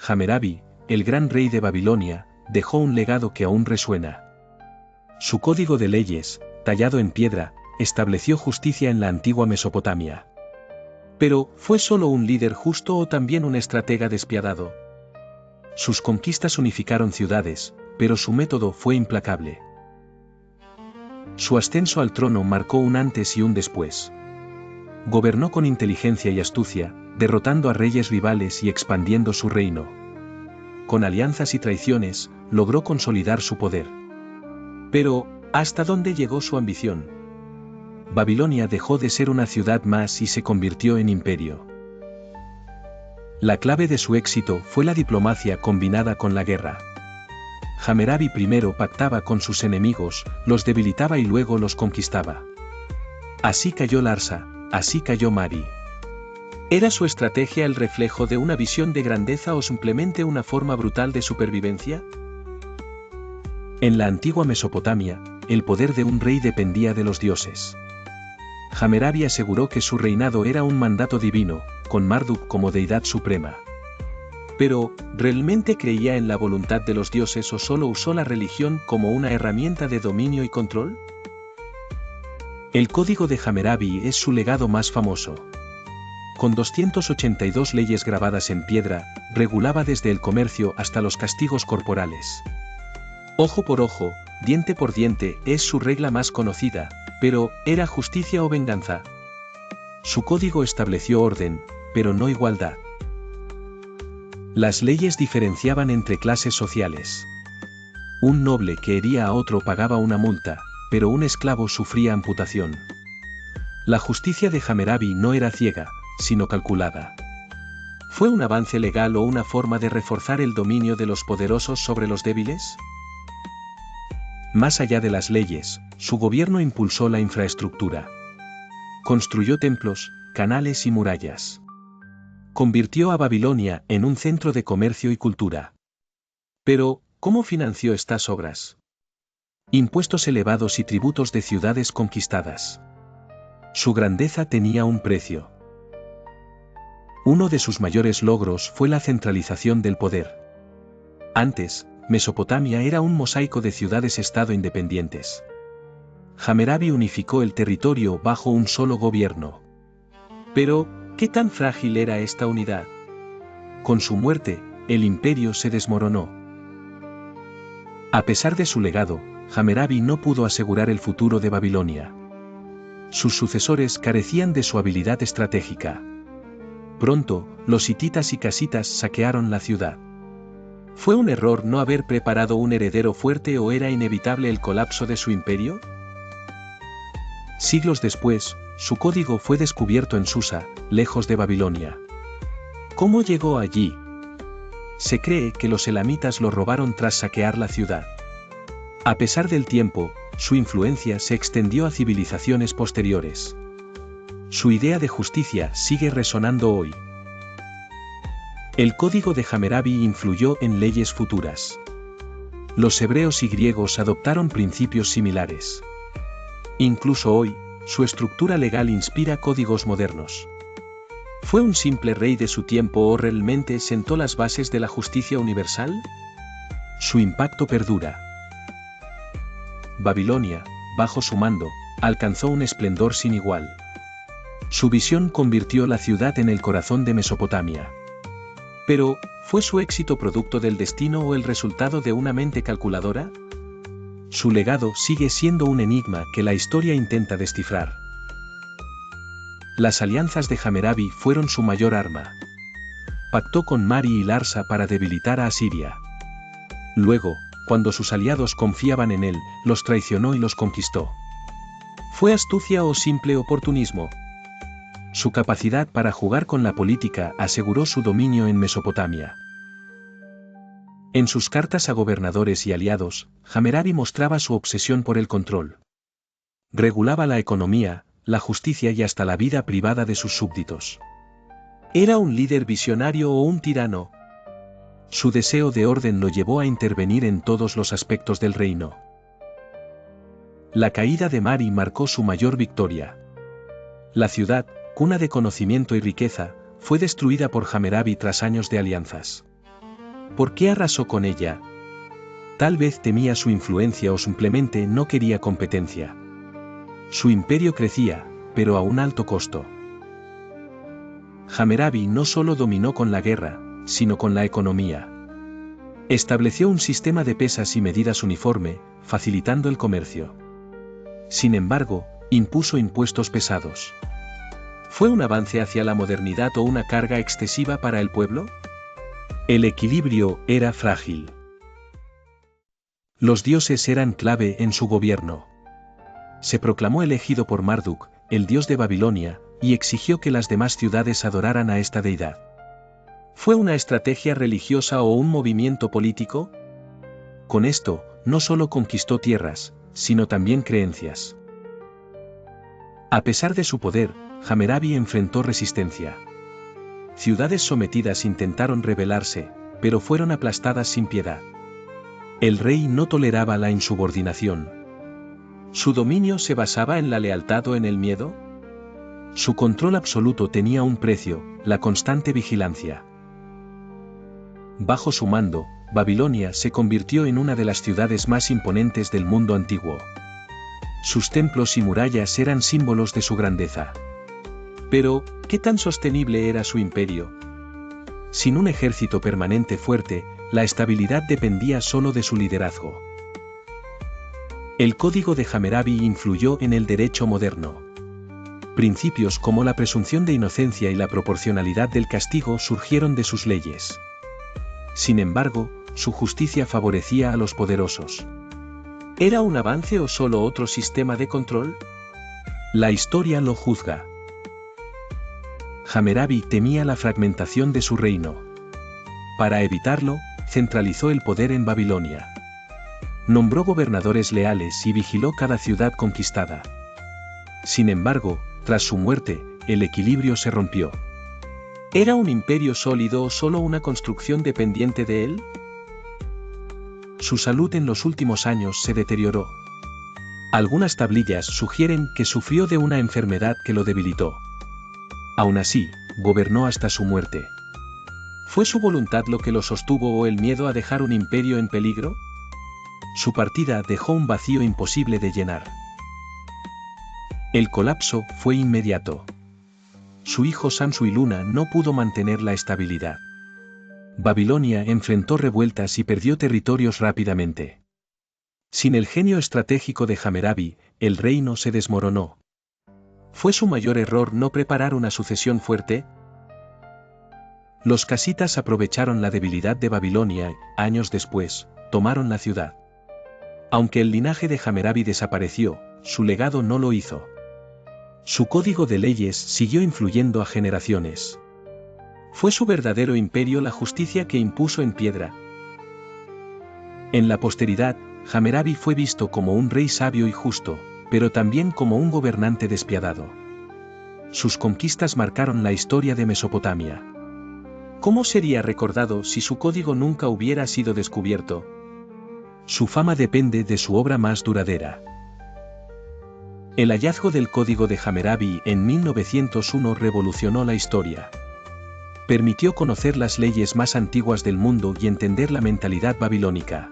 Hammurabi, el gran rey de Babilonia, dejó un legado que aún resuena. Su código de leyes, tallado en piedra, estableció justicia en la antigua Mesopotamia. Pero, ¿fue solo un líder justo o también un estratega despiadado? Sus conquistas unificaron ciudades, pero su método fue implacable. Su ascenso al trono marcó un antes y un después. Gobernó con inteligencia y astucia, derrotando a reyes rivales y expandiendo su reino. Con alianzas y traiciones, logró consolidar su poder. Pero, ¿hasta dónde llegó su ambición? Babilonia dejó de ser una ciudad más y se convirtió en imperio. La clave de su éxito fue la diplomacia combinada con la guerra. Hammurabi primero pactaba con sus enemigos, los debilitaba y luego los conquistaba. Así cayó Larsa, así cayó Mari. ¿Era su estrategia el reflejo de una visión de grandeza o simplemente una forma brutal de supervivencia? En la antigua Mesopotamia, el poder de un rey dependía de los dioses. Hammurabi aseguró que su reinado era un mandato divino, con Marduk como deidad suprema. Pero, ¿realmente creía en la voluntad de los dioses o solo usó la religión como una herramienta de dominio y control? El Código de Hammurabi es su legado más famoso. Con 282 leyes grabadas en piedra, regulaba desde el comercio hasta los castigos corporales. Ojo por ojo, diente por diente es su regla más conocida, pero ¿era justicia o venganza? Su código estableció orden, pero no igualdad. Las leyes diferenciaban entre clases sociales. Un noble que hería a otro pagaba una multa, pero un esclavo sufría amputación. La justicia de Hammurabi no era ciega, sino calculada. ¿Fue un avance legal o una forma de reforzar el dominio de los poderosos sobre los débiles? Más allá de las leyes, su gobierno impulsó la infraestructura. Construyó templos, canales y murallas. Convirtió a Babilonia en un centro de comercio y cultura. Pero, ¿cómo financió estas obras? Impuestos elevados y tributos de ciudades conquistadas. Su grandeza tenía un precio. Uno de sus mayores logros fue la centralización del poder. Antes, Mesopotamia era un mosaico de ciudades-estado independientes. Hammurabi unificó el territorio bajo un solo gobierno. Pero, ¿qué tan frágil era esta unidad? Con su muerte, el imperio se desmoronó. A pesar de su legado, Hammurabi no pudo asegurar el futuro de Babilonia. Sus sucesores carecían de su habilidad estratégica. Pronto, los hititas y casitas saquearon la ciudad. ¿Fue un error no haber preparado un heredero fuerte o era inevitable el colapso de su imperio? Siglos después, su código fue descubierto en Susa, lejos de Babilonia. ¿Cómo llegó allí? Se cree que los elamitas lo robaron tras saquear la ciudad. A pesar del tiempo, su influencia se extendió a civilizaciones posteriores. Su idea de justicia sigue resonando hoy. El código de Hammurabi influyó en leyes futuras. Los hebreos y griegos adoptaron principios similares. Incluso hoy, su estructura legal inspira códigos modernos. ¿Fue un simple rey de su tiempo o realmente sentó las bases de la justicia universal? Su impacto perdura. Babilonia, bajo su mando, alcanzó un esplendor sin igual. Su visión convirtió la ciudad en el corazón de Mesopotamia. Pero, ¿fue su éxito producto del destino o el resultado de una mente calculadora? Su legado sigue siendo un enigma que la historia intenta descifrar. Las alianzas de Hammurabi fueron su mayor arma. Pactó con Mari y Larsa para debilitar a Asiria. Luego, cuando sus aliados confiaban en él, los traicionó y los conquistó. ¿Fue astucia o simple oportunismo? Su capacidad para jugar con la política aseguró su dominio en Mesopotamia. En sus cartas a gobernadores y aliados, Hammurabi mostraba su obsesión por el control. Regulaba la economía, la justicia y hasta la vida privada de sus súbditos. ¿Era un líder visionario o un tirano? Su deseo de orden lo llevó a intervenir en todos los aspectos del reino. La caída de Mari marcó su mayor victoria. La ciudad, cuna de conocimiento y riqueza, fue destruida por Hammurabi tras años de alianzas. ¿Por qué arrasó con ella? Tal vez temía su influencia o simplemente no quería competencia. Su imperio crecía, pero a un alto costo. Hammurabi no solo dominó con la guerra, sino con la economía. Estableció un sistema de pesas y medidas uniforme, facilitando el comercio. Sin embargo, impuso impuestos pesados. ¿Fue un avance hacia la modernidad o una carga excesiva para el pueblo? El equilibrio era frágil. Los dioses eran clave en su gobierno. Se proclamó elegido por Marduk, el dios de Babilonia, y exigió que las demás ciudades adoraran a esta deidad. ¿Fue una estrategia religiosa o un movimiento político? Con esto, no solo conquistó tierras, sino también creencias. A pesar de su poder, Hammurabi enfrentó resistencia. Ciudades sometidas intentaron rebelarse, pero fueron aplastadas sin piedad. El rey no toleraba la insubordinación. ¿Su dominio se basaba en la lealtad o en el miedo? Su control absoluto tenía un precio, la constante vigilancia. Bajo su mando, Babilonia se convirtió en una de las ciudades más imponentes del mundo antiguo. Sus templos y murallas eran símbolos de su grandeza. Pero, ¿qué tan sostenible era su imperio? Sin un ejército permanente fuerte, la estabilidad dependía solo de su liderazgo. El código de Hammurabi influyó en el derecho moderno. Principios como la presunción de inocencia y la proporcionalidad del castigo surgieron de sus leyes. Sin embargo, su justicia favorecía a los poderosos. ¿Era un avance o solo otro sistema de control? La historia lo juzga. Hammurabi temía la fragmentación de su reino. Para evitarlo, centralizó el poder en Babilonia. Nombró gobernadores leales y vigiló cada ciudad conquistada. Sin embargo, tras su muerte, el equilibrio se rompió. ¿Era un imperio sólido o solo una construcción dependiente de él? Su salud en los últimos años se deterioró. Algunas tablillas sugieren que sufrió de una enfermedad que lo debilitó. Aún así, gobernó hasta su muerte. ¿Fue su voluntad lo que lo sostuvo o el miedo a dejar un imperio en peligro? Su partida dejó un vacío imposible de llenar. El colapso fue inmediato. Su hijo Samsu-iluna no pudo mantener la estabilidad. Babilonia enfrentó revueltas y perdió territorios rápidamente. Sin el genio estratégico de Hammurabi, el reino se desmoronó. ¿Fue su mayor error no preparar una sucesión fuerte? Los casitas aprovecharon la debilidad de Babilonia y, años después, tomaron la ciudad. Aunque el linaje de Hammurabi desapareció, su legado no lo hizo. Su código de leyes siguió influyendo a generaciones. ¿Fue su verdadero imperio la justicia que impuso en piedra? En la posteridad, Hammurabi fue visto como un rey sabio y justo, pero también como un gobernante despiadado. Sus conquistas marcaron la historia de Mesopotamia. ¿Cómo sería recordado si su código nunca hubiera sido descubierto? Su fama depende de su obra más duradera. El hallazgo del código de Hammurabi en 1901 revolucionó la historia. Permitió conocer las leyes más antiguas del mundo y entender la mentalidad babilónica.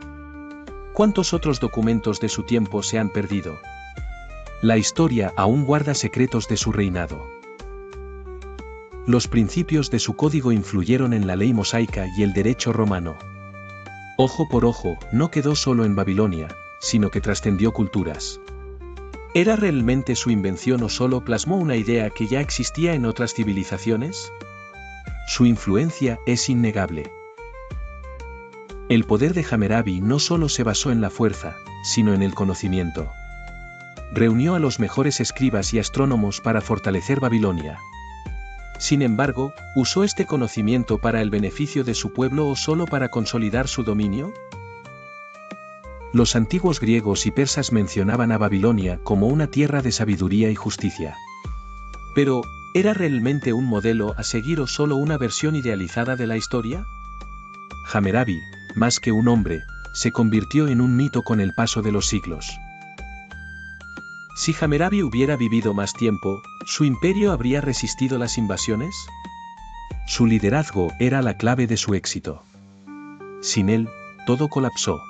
¿Cuántos otros documentos de su tiempo se han perdido? La historia aún guarda secretos de su reinado. Los principios de su código influyeron en la ley mosaica y el derecho romano. Ojo por ojo no quedó solo en Babilonia, sino que trascendió culturas. ¿Era realmente su invención o solo plasmó una idea que ya existía en otras civilizaciones? Su influencia es innegable. El poder de Hammurabi no solo se basó en la fuerza, sino en el conocimiento. Reunió a los mejores escribas y astrónomos para fortalecer Babilonia. Sin embargo, ¿usó este conocimiento para el beneficio de su pueblo o solo para consolidar su dominio? Los antiguos griegos y persas mencionaban a Babilonia como una tierra de sabiduría y justicia. Pero, ¿era realmente un modelo a seguir o solo una versión idealizada de la historia? Hammurabi, más que un hombre, se convirtió en un mito con el paso de los siglos. Si Hammurabi hubiera vivido más tiempo, ¿su imperio habría resistido las invasiones? Su liderazgo era la clave de su éxito. Sin él, todo colapsó.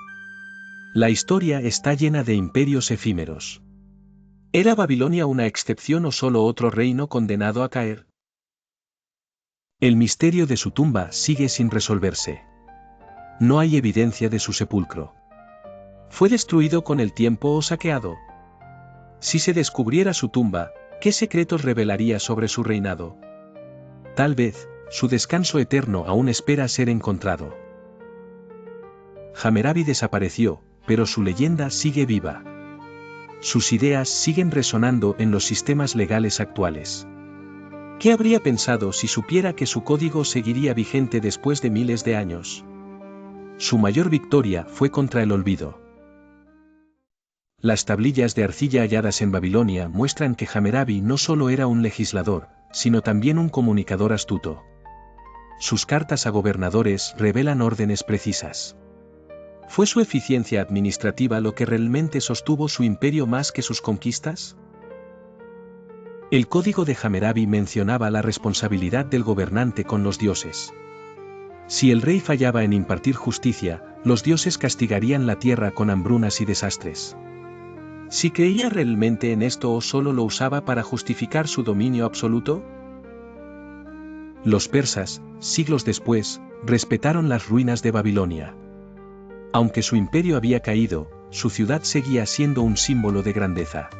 La historia está llena de imperios efímeros. ¿Era Babilonia una excepción o solo otro reino condenado a caer? El misterio de su tumba sigue sin resolverse. No hay evidencia de su sepulcro. ¿Fue destruido con el tiempo o saqueado? Si se descubriera su tumba, ¿qué secretos revelaría sobre su reinado? Tal vez, su descanso eterno aún espera ser encontrado. Hammurabi desapareció, pero su leyenda sigue viva. Sus ideas siguen resonando en los sistemas legales actuales. ¿Qué habría pensado si supiera que su código seguiría vigente después de miles de años? Su mayor victoria fue contra el olvido. Las tablillas de arcilla halladas en Babilonia muestran que Hammurabi no solo era un legislador, sino también un comunicador astuto. Sus cartas a gobernadores revelan órdenes precisas. ¿Fue su eficiencia administrativa lo que realmente sostuvo su imperio más que sus conquistas? El código de Hammurabi mencionaba la responsabilidad del gobernante con los dioses. Si el rey fallaba en impartir justicia, los dioses castigarían la tierra con hambrunas y desastres. ¿Si creía realmente en esto o solo lo usaba para justificar su dominio absoluto? Los persas, siglos después, respetaron las ruinas de Babilonia. Aunque su imperio había caído, su ciudad seguía siendo un símbolo de grandeza.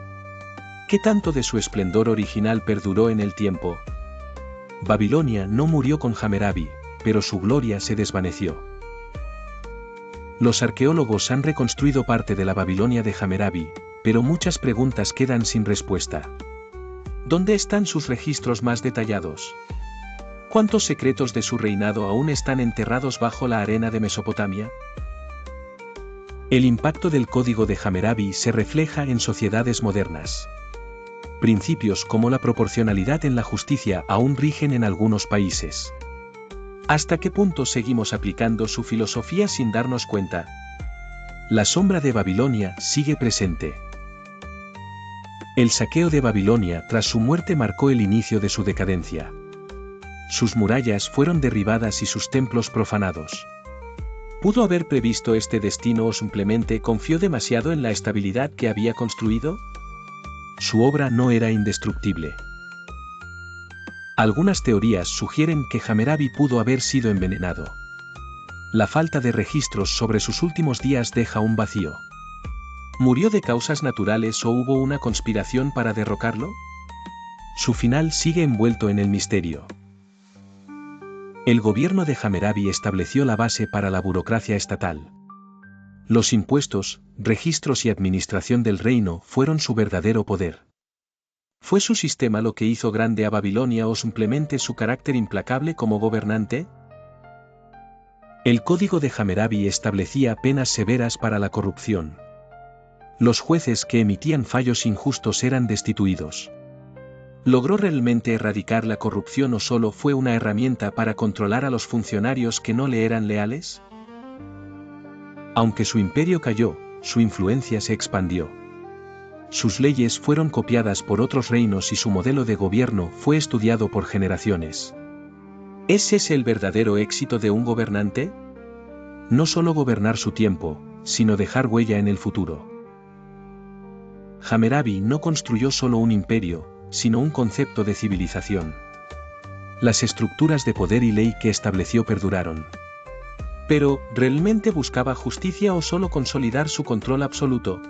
¿Qué tanto de su esplendor original perduró en el tiempo? Babilonia no murió con Hammurabi, pero su gloria se desvaneció. Los arqueólogos han reconstruido parte de la Babilonia de Hammurabi, pero muchas preguntas quedan sin respuesta. ¿Dónde están sus registros más detallados? ¿Cuántos secretos de su reinado aún están enterrados bajo la arena de Mesopotamia? El impacto del código de Hammurabi se refleja en sociedades modernas. Principios como la proporcionalidad en la justicia aún rigen en algunos países. ¿Hasta qué punto seguimos aplicando su filosofía sin darnos cuenta? La sombra de Babilonia sigue presente. El saqueo de Babilonia tras su muerte marcó el inicio de su decadencia. Sus murallas fueron derribadas y sus templos profanados. ¿Pudo haber previsto este destino o simplemente confió demasiado en la estabilidad que había construido? Su obra no era indestructible. Algunas teorías sugieren que Hammurabi pudo haber sido envenenado. La falta de registros sobre sus últimos días deja un vacío. ¿Murió de causas naturales o hubo una conspiración para derrocarlo? Su final sigue envuelto en el misterio. El gobierno de Hammurabi estableció la base para la burocracia estatal. Los impuestos, registros y administración del reino fueron su verdadero poder. ¿Fue su sistema lo que hizo grande a Babilonia o simplemente su carácter implacable como gobernante? El código de Hammurabi establecía penas severas para la corrupción. Los jueces que emitían fallos injustos eran destituidos. ¿Logró realmente erradicar la corrupción o solo fue una herramienta para controlar a los funcionarios que no le eran leales? Aunque su imperio cayó, su influencia se expandió. Sus leyes fueron copiadas por otros reinos y su modelo de gobierno fue estudiado por generaciones. ¿Es ese el verdadero éxito de un gobernante? No solo gobernar su tiempo, sino dejar huella en el futuro. Hammurabi no construyó solo un imperio, sino un concepto de civilización. Las estructuras de poder y ley que estableció perduraron. Pero, ¿realmente buscaba justicia o solo consolidar su control absoluto?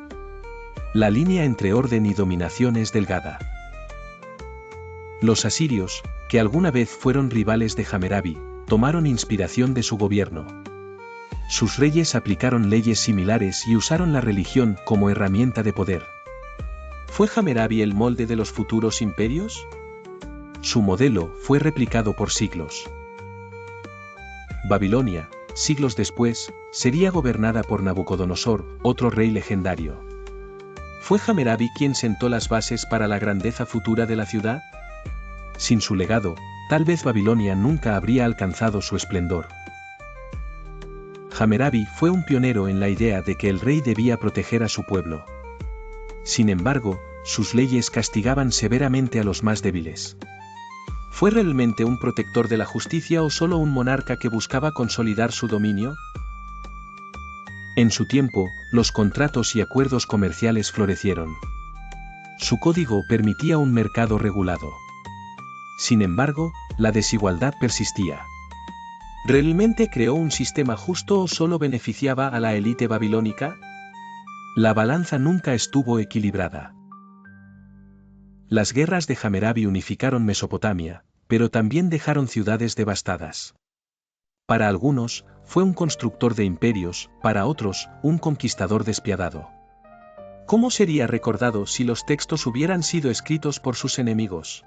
La línea entre orden y dominación es delgada. Los asirios, que alguna vez fueron rivales de Hammurabi, tomaron inspiración de su gobierno. Sus reyes aplicaron leyes similares y usaron la religión como herramienta de poder. ¿Fue Hammurabi el molde de los futuros imperios? Su modelo fue replicado por siglos. Babilonia, siglos después, sería gobernada por Nabucodonosor, otro rey legendario. ¿Fue Hammurabi quien sentó las bases para la grandeza futura de la ciudad? Sin su legado, tal vez Babilonia nunca habría alcanzado su esplendor. Hammurabi fue un pionero en la idea de que el rey debía proteger a su pueblo. Sin embargo, sus leyes castigaban severamente a los más débiles. ¿Fue realmente un protector de la justicia o solo un monarca que buscaba consolidar su dominio? En su tiempo, los contratos y acuerdos comerciales florecieron. Su código permitía un mercado regulado. Sin embargo, la desigualdad persistía. ¿Realmente creó un sistema justo o solo beneficiaba a la élite babilónica? La balanza nunca estuvo equilibrada. Las guerras de Hammurabi unificaron Mesopotamia, pero también dejaron ciudades devastadas. Para algunos, fue un constructor de imperios, para otros, un conquistador despiadado. ¿Cómo sería recordado si los textos hubieran sido escritos por sus enemigos?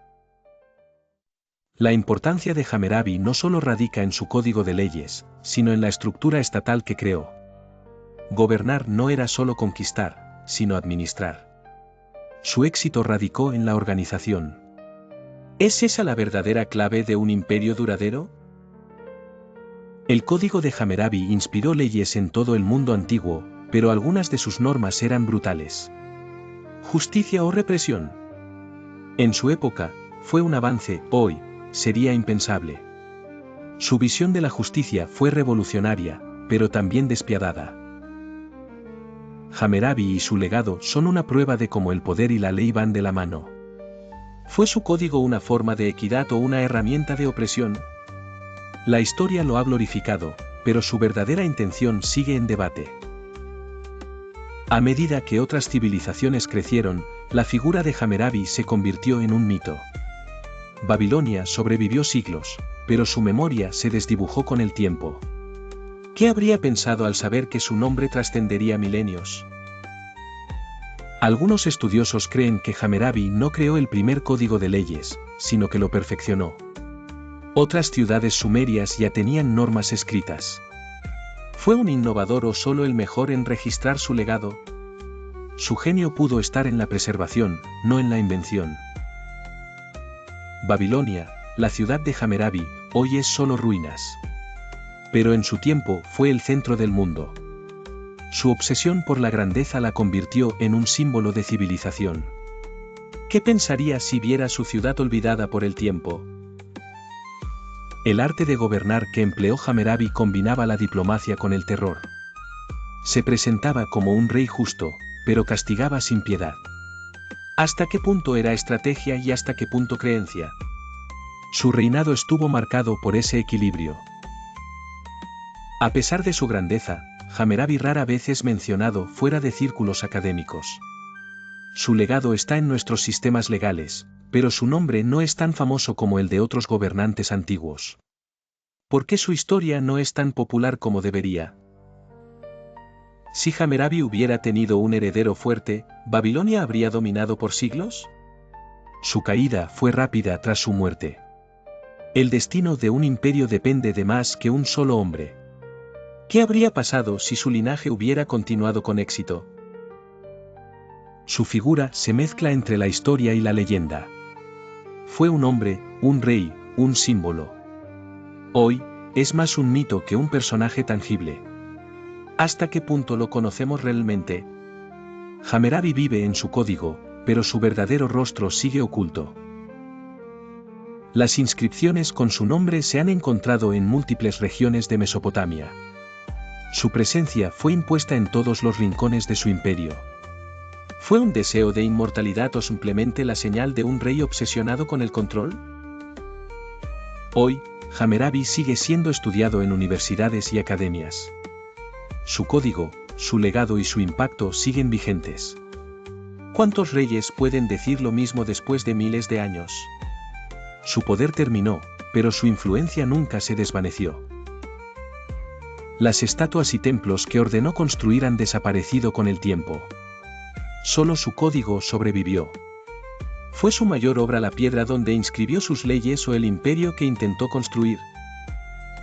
La importancia de Hammurabi no solo radica en su código de leyes, sino en la estructura estatal que creó. Gobernar no era solo conquistar, sino administrar. Su éxito radicó en la organización. ¿Es esa la verdadera clave de un imperio duradero? El código de Hammurabi inspiró leyes en todo el mundo antiguo, pero algunas de sus normas eran brutales. ¿Justicia o represión? En su época, fue un avance, hoy, sería impensable. Su visión de la justicia fue revolucionaria, pero también despiadada. Hammurabi y su legado son una prueba de cómo el poder y la ley van de la mano. ¿Fue su código una forma de equidad o una herramienta de opresión? La historia lo ha glorificado, pero su verdadera intención sigue en debate. A medida que otras civilizaciones crecieron, la figura de Hammurabi se convirtió en un mito. Babilonia sobrevivió siglos, pero su memoria se desdibujó con el tiempo. ¿Qué habría pensado al saber que su nombre trascendería milenios? Algunos estudiosos creen que Hammurabi no creó el primer código de leyes, sino que lo perfeccionó. Otras ciudades sumerias ya tenían normas escritas. ¿Fue un innovador o solo el mejor en registrar su legado? Su genio pudo estar en la preservación, no en la invención. Babilonia, la ciudad de Hammurabi, hoy es solo ruinas. Pero en su tiempo fue el centro del mundo. Su obsesión por la grandeza la convirtió en un símbolo de civilización. ¿Qué pensaría si viera su ciudad olvidada por el tiempo? El arte de gobernar que empleó Hammurabi combinaba la diplomacia con el terror. Se presentaba como un rey justo, pero castigaba sin piedad. ¿Hasta qué punto era estrategia y hasta qué punto creencia? Su reinado estuvo marcado por ese equilibrio. A pesar de su grandeza, Hammurabi rara vez es mencionado fuera de círculos académicos. Su legado está en nuestros sistemas legales, pero su nombre no es tan famoso como el de otros gobernantes antiguos. ¿Por qué su historia no es tan popular como debería? Si Hammurabi hubiera tenido un heredero fuerte, ¿Babilonia habría dominado por siglos? Su caída fue rápida tras su muerte. El destino de un imperio depende de más que un solo hombre. ¿Qué habría pasado si su linaje hubiera continuado con éxito? Su figura se mezcla entre la historia y la leyenda. Fue un hombre, un rey, un símbolo. Hoy, es más un mito que un personaje tangible. ¿Hasta qué punto lo conocemos realmente? Hammurabi vive en su código, pero su verdadero rostro sigue oculto. Las inscripciones con su nombre se han encontrado en múltiples regiones de Mesopotamia. Su presencia fue impuesta en todos los rincones de su imperio. ¿Fue un deseo de inmortalidad o simplemente la señal de un rey obsesionado con el control? Hoy, Hammurabi sigue siendo estudiado en universidades y academias. Su código, su legado y su impacto siguen vigentes. ¿Cuántos reyes pueden decir lo mismo después de miles de años? Su poder terminó, pero su influencia nunca se desvaneció. Las estatuas y templos que ordenó construir han desaparecido con el tiempo. Solo su código sobrevivió. ¿Fue su mayor obra la piedra donde inscribió sus leyes o el imperio que intentó construir?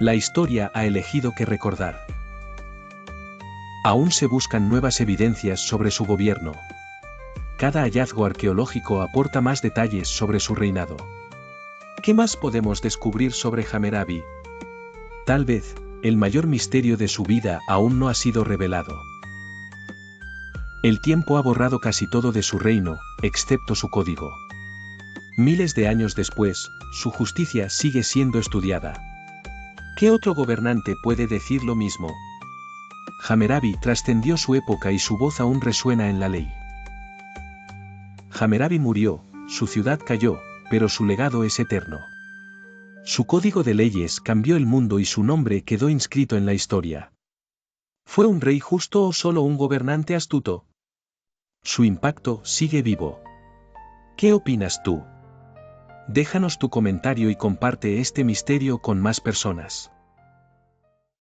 La historia ha elegido qué recordar. Aún se buscan nuevas evidencias sobre su gobierno. Cada hallazgo arqueológico aporta más detalles sobre su reinado. ¿Qué más podemos descubrir sobre Hammurabi? Tal vez, el mayor misterio de su vida aún no ha sido revelado. El tiempo ha borrado casi todo de su reino, excepto su código. Miles de años después, su justicia sigue siendo estudiada. ¿Qué otro gobernante puede decir lo mismo? Hammurabi trascendió su época y su voz aún resuena en la ley. Hammurabi murió, su ciudad cayó, pero su legado es eterno. Su código de leyes cambió el mundo y su nombre quedó inscrito en la historia. ¿Fue un rey justo o solo un gobernante astuto? Su impacto sigue vivo. ¿Qué opinas tú? Déjanos tu comentario y comparte este misterio con más personas.